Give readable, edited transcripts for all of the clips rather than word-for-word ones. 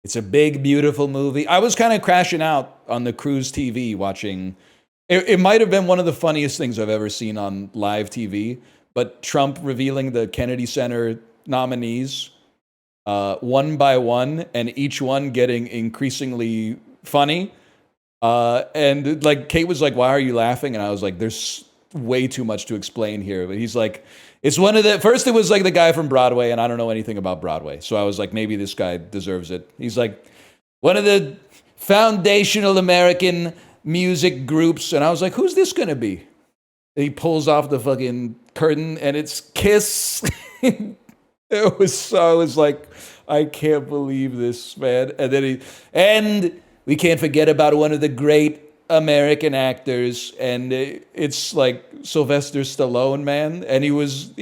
It's a big, beautiful movie. I was kind of crashing out on the cruise TV watching. It might have been one of the funniest things I've ever seen on live TV. But Trump revealing the Kennedy Center nominees one by one, and each one getting increasingly funny. And like Kate was like, "Why are you laughing?" And I was like, "There's way too much to explain here." But he's like, "It's one of the first." It was like the guy from Broadway, and I don't know anything about Broadway, so I was like, maybe this guy deserves it. He's like, one of the foundational American music groups, and I was like, "Who's this gonna be?" And he pulls off the fucking curtain, and it's Kiss. I was like, I can't believe this, man. And then and we can't forget about one of the great American actors, and it's like Sylvester Stallone, man. And he was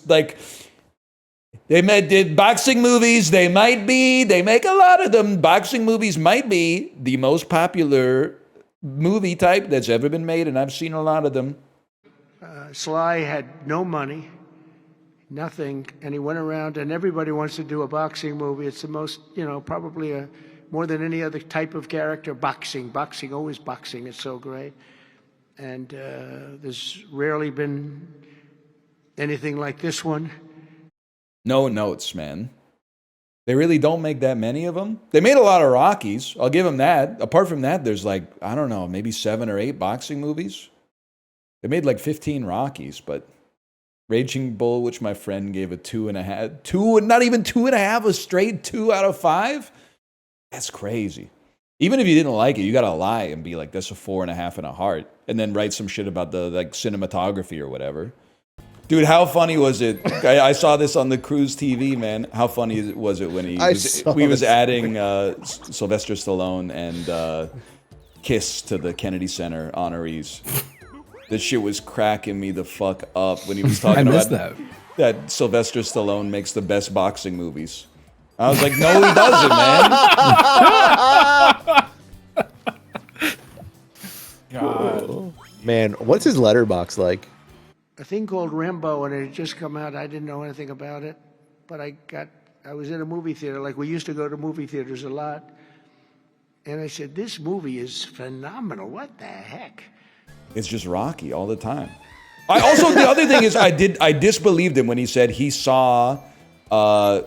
like, did boxing movies. They make a lot of them. Boxing movies might be the most popular movie type that's ever been made, and I've seen a lot of them. Sly had no money, nothing, and he went around, and everybody wants to do a boxing movie. It's the most, probably more than any other type of character, boxing, always boxing. It's so great. And there's rarely been anything like this one. No notes, man. They really don't make that many of them. They made a lot of Rockies. I'll give them that. Apart from that, there's like, I don't know, maybe 7 or 8 boxing movies. They made like 15 Rockies, but Raging Bull, which my friend gave a 2.5, not even 2.5, a straight 2 out of 5. That's crazy. Even if you didn't like it, you gotta lie and be like, that's a 4.5 and a heart, and then write some shit about the like cinematography or whatever. Dude, how funny was it? I saw this on the cruise TV, man. How funny was it when we was adding Sylvester Stallone and Kiss to the Kennedy Center honorees. That shit was cracking me the fuck up when he was talking about that Sylvester Stallone makes the best boxing movies. I was like, no, he doesn't, man. God. Man, what's his letterbox like? A thing called Rambo, and it had just come out. I didn't know anything about it, but I was in a movie theater, like we used to go to movie theaters a lot, and I said, this movie is phenomenal. What the heck? It's just Rocky all the time. The other thing is, I disbelieved him when he said he saw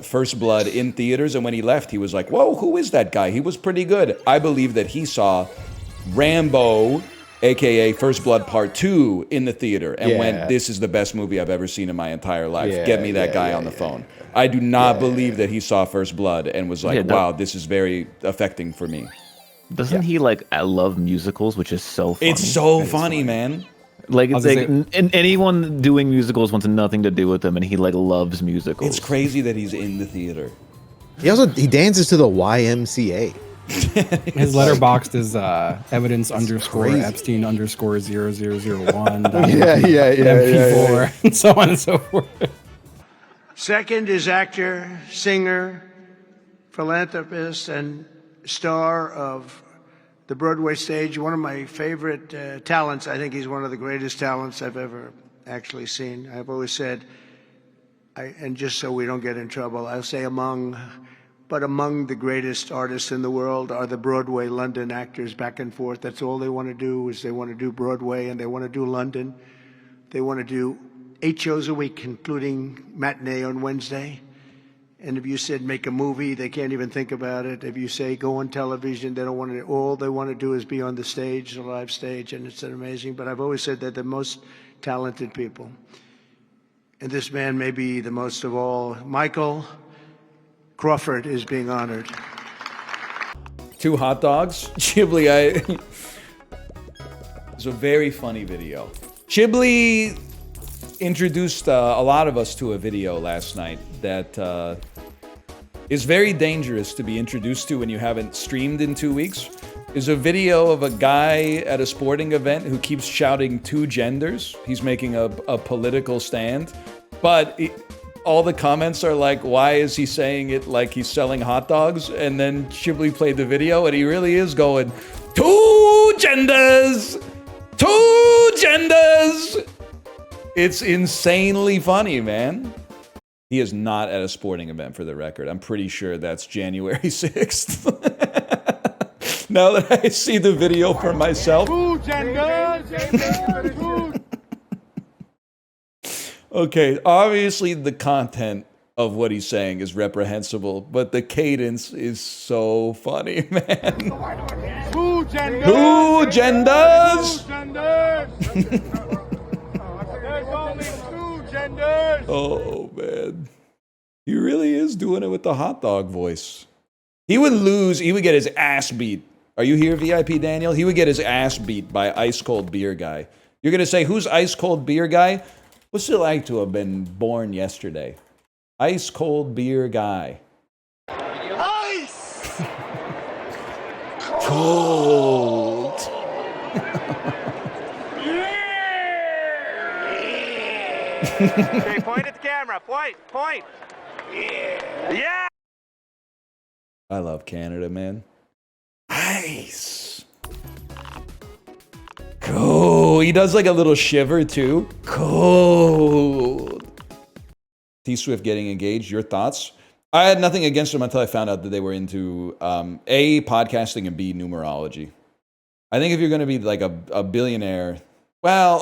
First Blood in theaters, and when he left, he was like, whoa, who is that guy? He was pretty good. I believe that he saw Rambo, a.k.a. First Blood Part 2, in the theater, and went, this is the best movie I've ever seen in my entire life. Get me that guy on the phone. I do not believe that he saw First Blood and was like, wow, this is very affecting for me. Doesn't he like I love musicals, which is so funny. It's so funny, man. Like it's like and anyone doing musicals wants nothing to do with them, and he like loves musicals. It's crazy that he's in the theater. He dances to the YMCA. His letterboxd is evidence _ Epstein _ 0001. MP4, and so on and so forth. Second is actor, singer, philanthropist, and star of the Broadway stage. One of my favorite talents. I think he's one of the greatest talents I've ever actually seen. I've always said, and just so we don't get in trouble, I'll say among the greatest artists in the world are the Broadway London actors, back and forth. That's all they want to do, is they want to do Broadway and they want to do London. They want to do 8 shows a week, including matinee on Wednesday. And if you said make a movie, they can't even think about it. If you say go on television, they don't want to. All they want to do is be on the stage, the live stage, and it's amazing. But I've always said that the most talented people, and this man may be the most of all. Michael Crawford is being honored. 2 hot dogs. Chibli, it's a very funny video. Chibli introduced a lot of us to a video last night that is very dangerous to be introduced to when you haven't streamed in 2 weeks. Is a video of a guy at a sporting event who keeps shouting 2 genders. He's making a political stand, but all the comments are like, why is he saying it like he's selling hot dogs? And then Chibli played the video, and he really is going, 2 genders! 2 genders! It's insanely funny, man. He is not at a sporting event, for the record. I'm pretty sure that's January 6th. Now that I see the video for myself. Okay, obviously the content of what he's saying is reprehensible, but the cadence is so funny, man. Who GENDAS? There's only 2 genders. Oh, man. He really is doing it with the hot dog voice. He would lose. He would get his ass beat. Are you here, VIP Daniel? He would get his ass beat by Ice Cold Beer Guy. You're going to say, who's Ice Cold Beer Guy? What's it like to have been born yesterday? Ice Cold Beer Guy. Ice! Cold. Okay, point at the camera. Point. Yeah! I love Canada, man. Ice. Cold. He does like a little shiver too. Cold. T-Swift getting engaged. Your thoughts? I had nothing against them until I found out that they were into A, podcasting, and B, numerology. I think if you're going to be like a billionaire, well,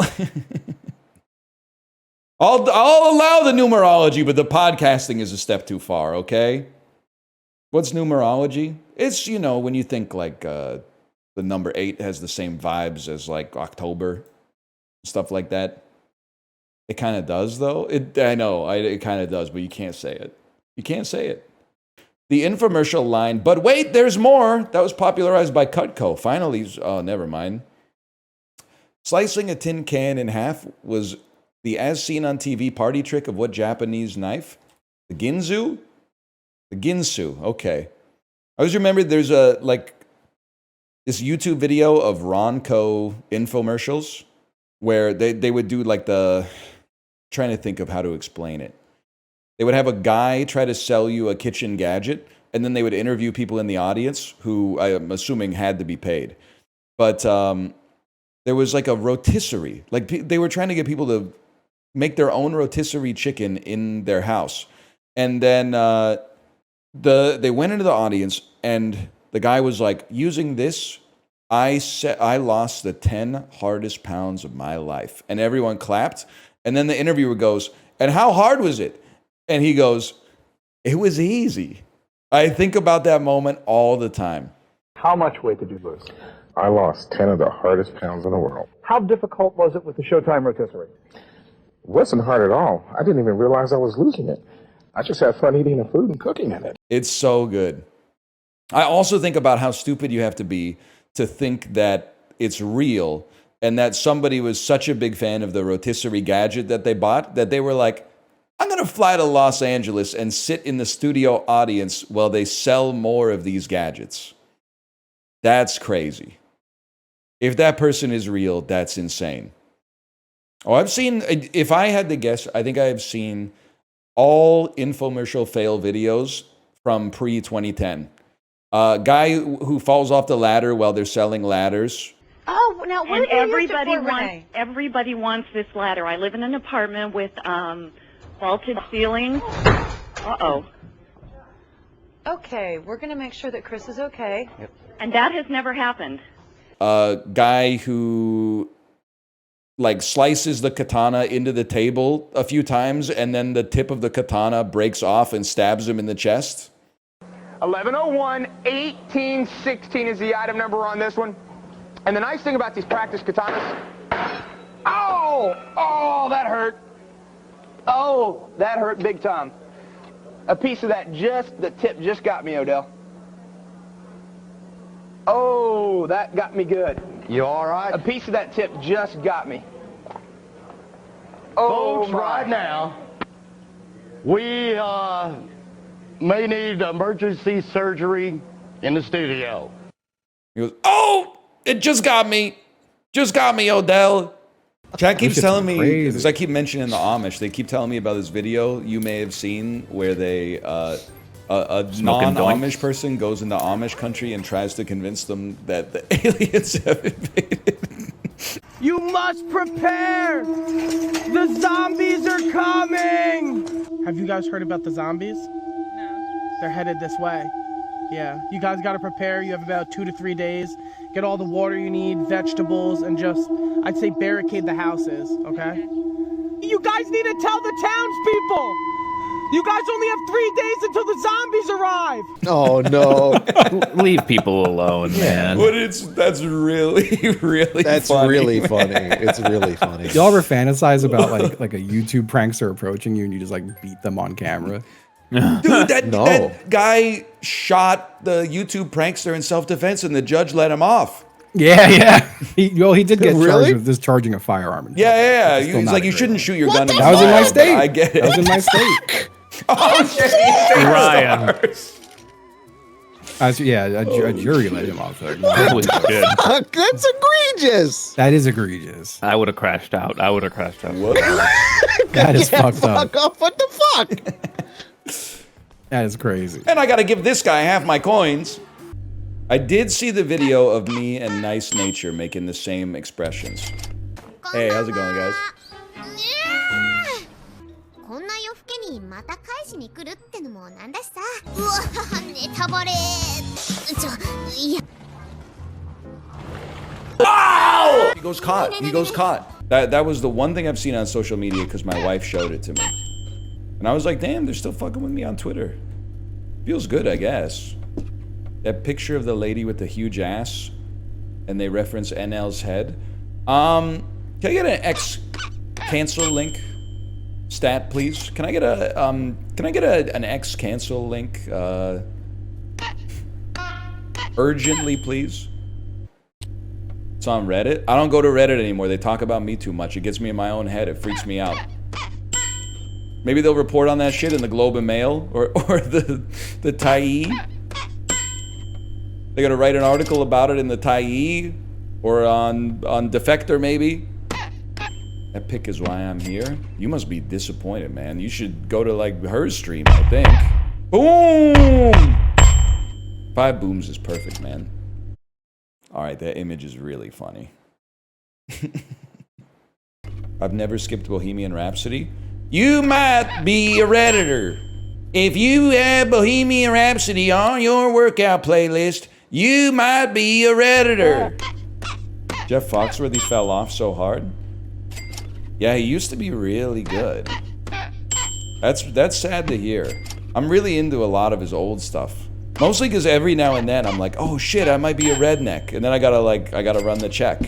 I'll allow the numerology, but the podcasting is a step too far, okay? What's numerology? It's, you know, when you think like the number 8 has the same vibes as like October, stuff like that. It kind of does, though. I know, it kind of does, but you can't say it. You can't say it. The infomercial line, but wait, there's more. That was popularized by Cutco. Finally, oh, never mind. Slicing a tin can in half was the as seen on TV party trick of what Japanese knife? The ginsu? The ginsu, okay. I always remember there's a, like, this YouTube video of Ronco infomercials where they would do like trying to think of how to explain it. They would have a guy try to sell you a kitchen gadget, and then they would interview people in the audience who I'm assuming had to be paid. But there was like a rotisserie. Like they were trying to get people to make their own rotisserie chicken in their house. And then they went into the audience, and the guy was like, using this, I lost the 10 hardest pounds of my life. And everyone clapped. And then the interviewer goes, and how hard was it? And he goes, it was easy. I think about that moment all the time. How much weight did you lose? I lost 10 of the hardest pounds in the world. How difficult was it with the Showtime rotisserie? It wasn't hard at all. I didn't even realize I was losing it. I just had fun eating the food and cooking in it. It's so good. I also think about how stupid you have to be to think that it's real and that somebody was such a big fan of the rotisserie gadget that they bought that they were like, I'm going to fly to Los Angeles and sit in the studio audience while they sell more of these gadgets. That's crazy. If that person is real, that's insane. Oh, I've seen, if I had to guess, I think I have seen all infomercial fail videos from pre-2010. Guy who falls off the ladder while they're selling ladders. Oh, now what everybody wants this ladder. I live in an apartment with vaulted ceilings. Uh-oh. Okay, we're going to make sure that Chris is okay. Yep. And that has never happened. Guy who like slices the katana into the table a few times and then the tip of the katana breaks off and stabs him in the chest. 1101 1816 is the item number on this one. And the nice thing about these practice katanas, oh, that hurt. Oh, that hurt big time. A piece of that the tip just got me, Odell. Oh, that got me good. You all right? A piece of that tip just got me. Oh, folks, right now, we may need emergency surgery in the studio. He goes, oh, it just got me. Just got me, Odell. Jack keeps telling me, because I keep mentioning the Amish, they keep telling me about this video you may have seen where they, a non-Amish person goes into Amish country and tries to convince them that the aliens have invaded. You must prepare! The zombies are coming! Have you guys heard about the zombies? No. They're headed this way. Yeah. You guys got to prepare. You have about 2 to 3 days. Get all the water you need, vegetables, and just, I'd say, barricade the houses, okay? You guys need to tell the townspeople! You guys only have 3 days until the zombies arrive! Oh, no. Leave people alone, man. But that's really, really That's funny, really man. funny. It's really funny. Y'all ever fantasize about like a YouTube prankster approaching you and you just like beat them on camera? Dude, that guy shot the YouTube prankster in self-defense and the judge let him off. Yeah. He did get Really? charged with discharging a firearm. Yeah. It's still He's not like, a you great shouldn't one. shoot your gun in That was in my fire, state. but I get it. That was in my state. Oh, shit. Ryan. A jury let him off. Though. That was good. Fuck, that's egregious. That is egregious. I would have crashed out. What? That is fucked up. Fuck off. What the fuck? That is crazy. And I gotta give this guy half my coins. I did see the video of me and Nice Nature making the same expressions. Hey, how's it going, guys? Ow! He goes caught. That was the one thing I've seen on social media because my wife showed it to me. And I was like, damn, they're still fucking with me on Twitter. Feels good, I guess. That picture of the lady with the huge ass, and they reference NL's head. Can I get an X cancel link stat, please? Can I get an X cancel link? Urgently, please. It's on Reddit. I don't go to Reddit anymore. They talk about me too much. It gets me in my own head. It freaks me out. Maybe they'll report on that shit in the Globe and Mail or the Tyee. They're gonna write an article about it in the Tyee or on Defector maybe. That pic is why I'm here. You must be disappointed, man. You should go to like her stream, I think. Boom! 5 booms is perfect, man. All right, that image is really funny. I've never skipped Bohemian Rhapsody. You might be a Redditor. If you have Bohemian Rhapsody on your workout playlist, you might be a Redditor. Jeff Foxworthy fell off so hard. Yeah, he used to be really good. That's sad to hear. I'm really into a lot of his old stuff. Mostly because every now and then I'm like, oh shit, I might be a redneck. And then I gotta run the check.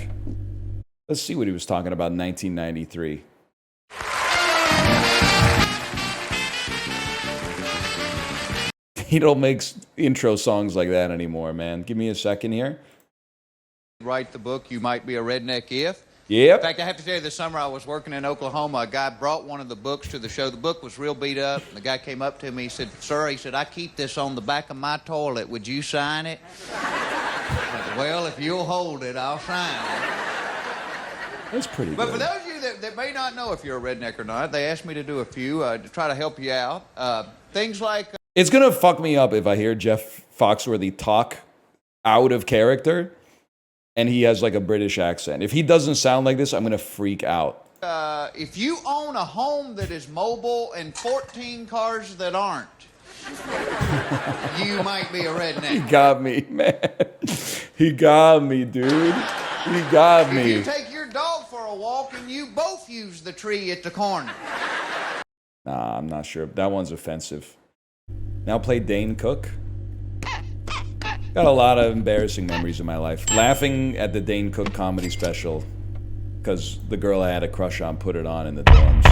Let's see what he was talking about in 1993. He don't make intro songs like that anymore, man. Give me a second here. Write the book, You Might Be a Redneck If. Yep. In fact, I have to tell you, this summer I was working in Oklahoma. A guy brought one of the books to the show. The book was real beat up. The guy came up to me. He said, sir, he said, I keep this on the back of my toilet. Would you sign it? I said, well, if you'll hold it, I'll sign it. That's pretty But good. for those of you that may not know if you're a redneck or not, they asked me to do a few to try to help you out. Things like... It's gonna fuck me up if I hear Jeff Foxworthy talk out of character and he has like a British accent. If he doesn't sound like this, I'm gonna freak out. if you own a home that is mobile and 14 cars that aren't, you might be a redneck. He got me, man. He got me, dude. He got me. If you take your dog for a walk and you both use the tree at the corner. Nah, I'm not sure. That one's offensive. Now play Dane Cook. Got a lot of embarrassing memories in my life. Laughing at the Dane Cook comedy special because the girl I had a crush on put it on in the dorms.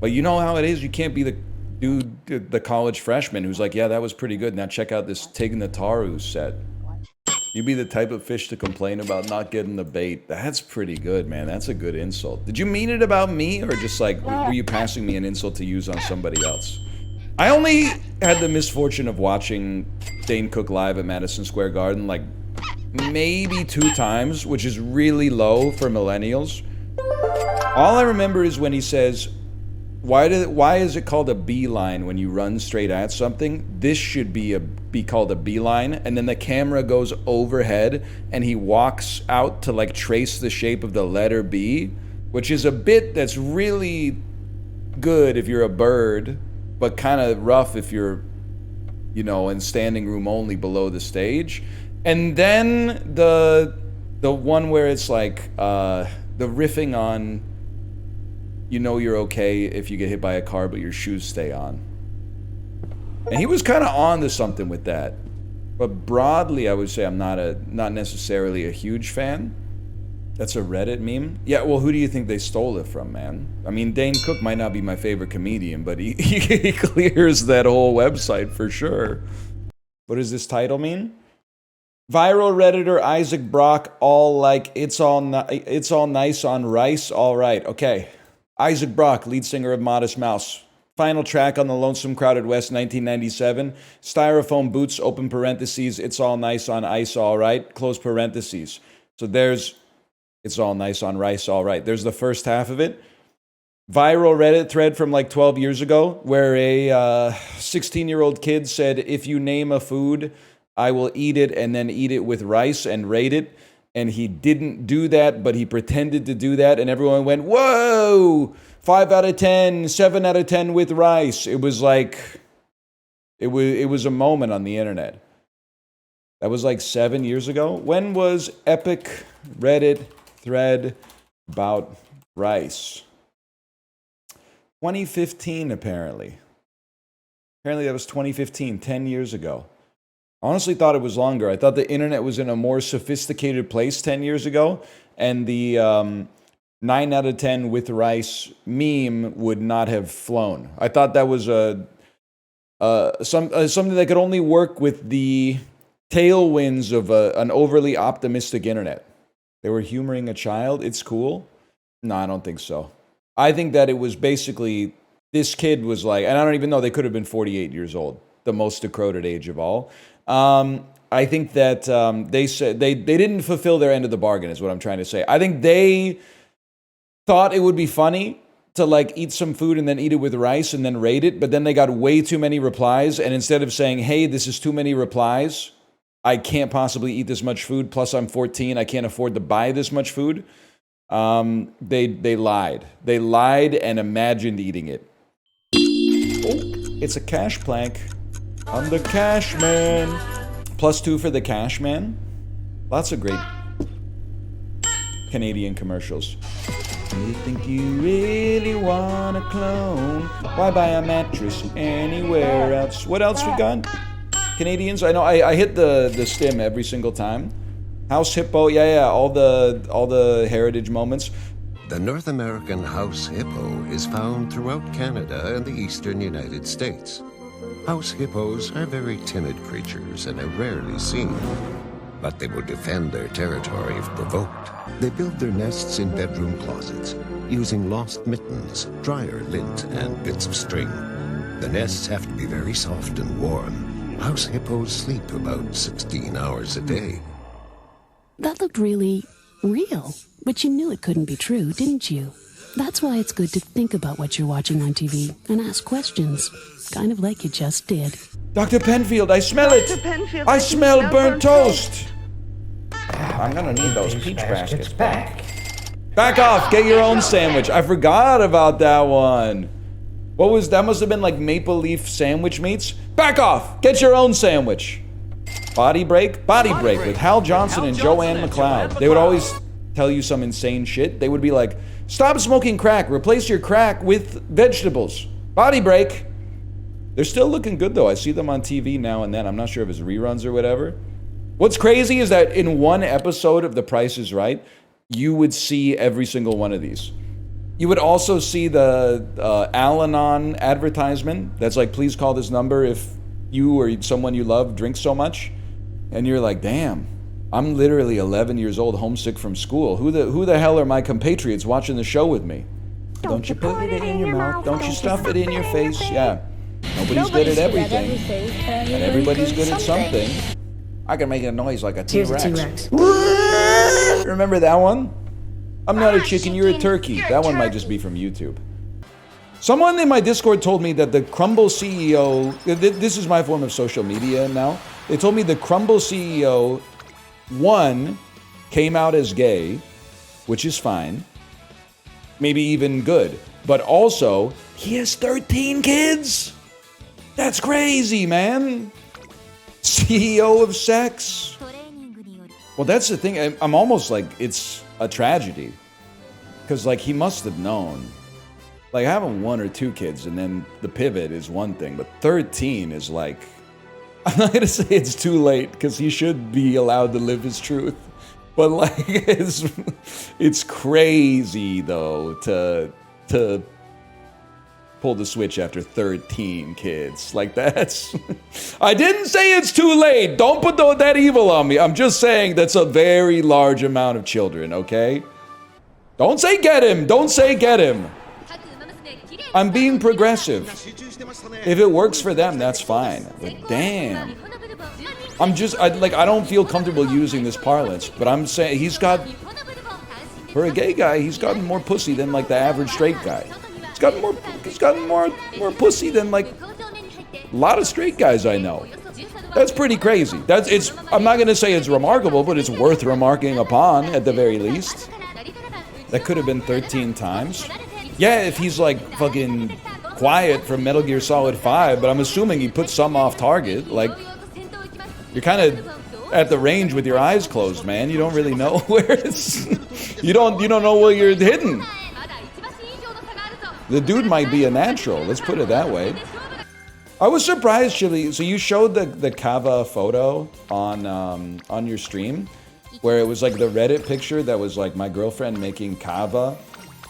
But you know how it is? You can't be the dude, the college freshman who's like, yeah, that was pretty good. Now check out this Tig Notaro set. You be the type of fish to complain about not getting the bait. That's pretty good, man. That's a good insult. Did you mean it about me or just like, were you passing me an insult to use on somebody else? I only had the misfortune of watching Dane Cook live at Madison Square Garden like maybe 2 times, which is really low for millennials. All I remember is when he says, why is it called a beeline when you run straight at something? This should be called a beeline. And then the camera goes overhead and he walks out to like trace the shape of the letter B, which is a bit that's really good if you're a bird, but kind of rough if you're, you know, in standing room only below the stage. And then the one where it's like the riffing on, you know, you're okay if you get hit by a car, but your shoes stay on. And he was kind of on to something with that. But broadly, I would say I'm not necessarily a huge fan. That's a Reddit meme. Yeah, well, who do you think they stole it from, man? I mean, Dane Cook might not be my favorite comedian, but he clears that whole website for sure. What does this title mean? Viral Redditor Isaac Brock, all like, it's all nice on rice, all right. Okay. Isaac Brock, lead singer of Modest Mouse. Final track on the Lonesome Crowded West, 1997. Styrofoam boots, open parentheses, it's all nice on ice, all right, close parentheses. So there's, it's all nice on rice, all right. There's the first half of it. Viral Reddit thread from like 12 years ago where a 16-year-old kid said, if you name a food, I will eat it and then eat it with rice and rate it. And he didn't do that, but he pretended to do that. And everyone went, whoa, 5 out of 10, 7 out of 10 with rice. It was like, it was a moment on the internet. That was like 7 years ago. When was epic Reddit thread about rice? 2015, apparently. Apparently that was 2015, 10 years ago. I honestly thought it was longer. I thought the internet was in a more sophisticated place 10 years ago, and the 9 out of 10 with rice meme would not have flown. I thought that was something that could only work with the tailwinds of an overly optimistic internet. They were humoring a child. It's cool. No, I don't think so. I think that it was basically, this kid was like, and I don't even know, they could have been 48 years old, the most decrepit age of all. I think that they said they didn't fulfill their end of the bargain, is what I'm trying to say. I think they thought it would be funny to like eat some food and then eat it with rice and then rate it, but then they got way too many replies, and instead of saying, hey, this is too many replies, I can't possibly eat this much food, plus I'm 14, I can't afford to buy this much food, they lied. They lied and imagined eating it. Oh, it's a cash plank. I'm the cash man. +2 for the cash man. Lots of great Canadian commercials. You think you really want a clone? Why buy a mattress anywhere else? What else we got? Canadians? I know I hit the stim every single time. House hippo, yeah, all the heritage moments. The North American house hippo is found throughout Canada and the eastern United States. House hippos are very timid creatures and are rarely seen, but they will defend their territory if provoked. They build their nests in bedroom closets, using lost mittens, dryer lint, and bits of string. The nests have to be very soft and warm. House hippos sleep about 16 hours a day. That looked really real, but you knew it couldn't be true, didn't you? That's why it's good to think about what you're watching on TV and ask questions, kind of like you just did. Dr. Penfield, I smell it! Penfield, I smell burnt toast! I'm gonna need those peach baskets back. Back off! Get your own sandwich. I forgot about that one. What was that? Must have been like maple leaf sandwich meats. Back off! Get your own sandwich. Body break? Body break with Hal Johnson and Joanne McLeod. They would always tell you some insane shit. They would be like, stop smoking crack. Replace your crack with vegetables. Body break. They're still looking good though. I see them on TV now and then. I'm not sure if it's reruns or whatever. What's crazy is that in one episode of The Price is Right, you would see every single one of these. You would also see the Al-Anon advertisement that's like, please call this number if you or someone you love drinks so much. And you're like, damn, I'm literally 11 years old, homesick from school. Who the hell are my compatriots watching the show with me? Don't you put it in your mouth. Don't you stuff it in your face. Yeah. Nobody's good at everything. And everybody's good at something. I can make a noise like a T-Rex. Remember that one? I'm not a chicken, you're a turkey. That one might just be from YouTube. Someone in my Discord told me that the Crumbl CEO, this is my form of social media now. They told me the Crumbl CEO, one, came out as gay, which is fine. Maybe even good. But also, he has 13 kids. That's crazy, man. CEO of sex. Well, that's the thing. I'm almost like it's a tragedy. Because, like, he must have known. Like, having 1 or 2 kids and then the pivot is one thing. But 13 is like... I'm not going to say it's too late because he should be allowed to live his truth. But, like, it's crazy, though, to pull the switch after 13 kids. Like, that's... I didn't say it's too late. Don't put that evil on me. I'm just saying that's a very large amount of children, okay? Don't say get him. Don't say get him. I'm being progressive. If it works for them, that's fine. But damn. I don't feel comfortable using this parlance, but I'm saying he's got... For a gay guy, he's gotten more pussy than, like, the average straight guy. He's gotten more pussy than, like, a lot of straight guys I know. That's pretty crazy. I'm not gonna say it's remarkable, but it's worth remarking upon at the very least. That could have been 13 times. Yeah, if he's like fucking Quiet from Metal Gear Solid 5, but I'm assuming he put some off target. Like, you're kind of at the range with your eyes closed, man. You don't really know where it's... You don't know where you're hidden. The dude might be a natural, let's put it that way. I was surprised, Chili. So you showed the Kava photo on your stream, where it was like the Reddit picture that was like my girlfriend making Kava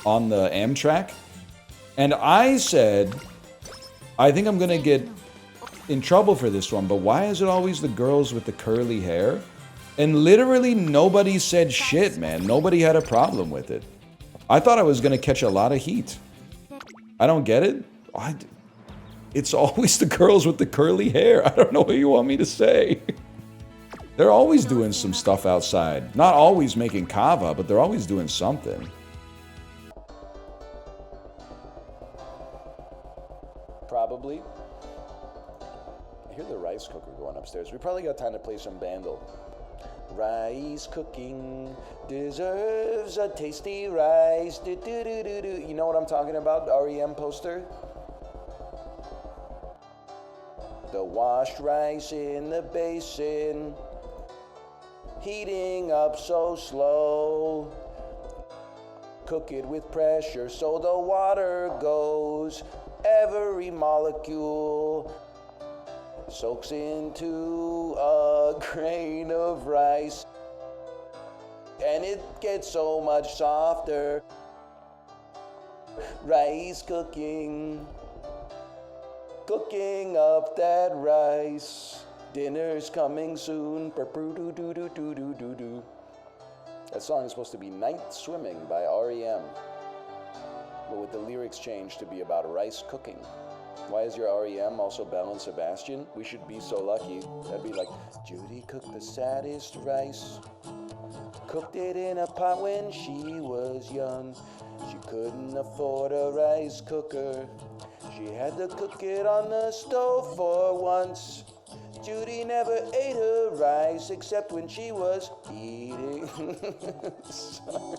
on the Amtrak. And I said, I think I'm gonna get in trouble for this one, but why is it always the girls with the curly hair? And literally nobody said shit, man. Nobody had a problem with it. I thought I was gonna catch a lot of heat. I don't get it. It's always the girls with the curly hair. I don't know what you want me to say. They're always doing some stuff outside. Not always making Kava, but they're always doing something. Probably. I hear the rice cooker going upstairs. We probably got time to play some Bandle. Rice cooking deserves a tasty rice. Do, do, do, do, do. You know what I'm talking about? The REM poster? The washed rice in the basin, heating up so slow. Cook it with pressure so the water goes. Every molecule soaks into a grain of rice, and it gets so much softer. Rice cooking. Cooking up that rice. Dinner's coming soon. That song is supposed to be Night Swimming by REM, but with the lyrics changed to be about rice cooking. Why is your REM also Belle and Sebastian? We should be so lucky. That'd be like, Judy cooked the saddest rice. Cooked it in a pot when she was young. She couldn't afford a rice cooker. She had to cook it on the stove for once. Judy never ate her rice except when she was eating. Sorry.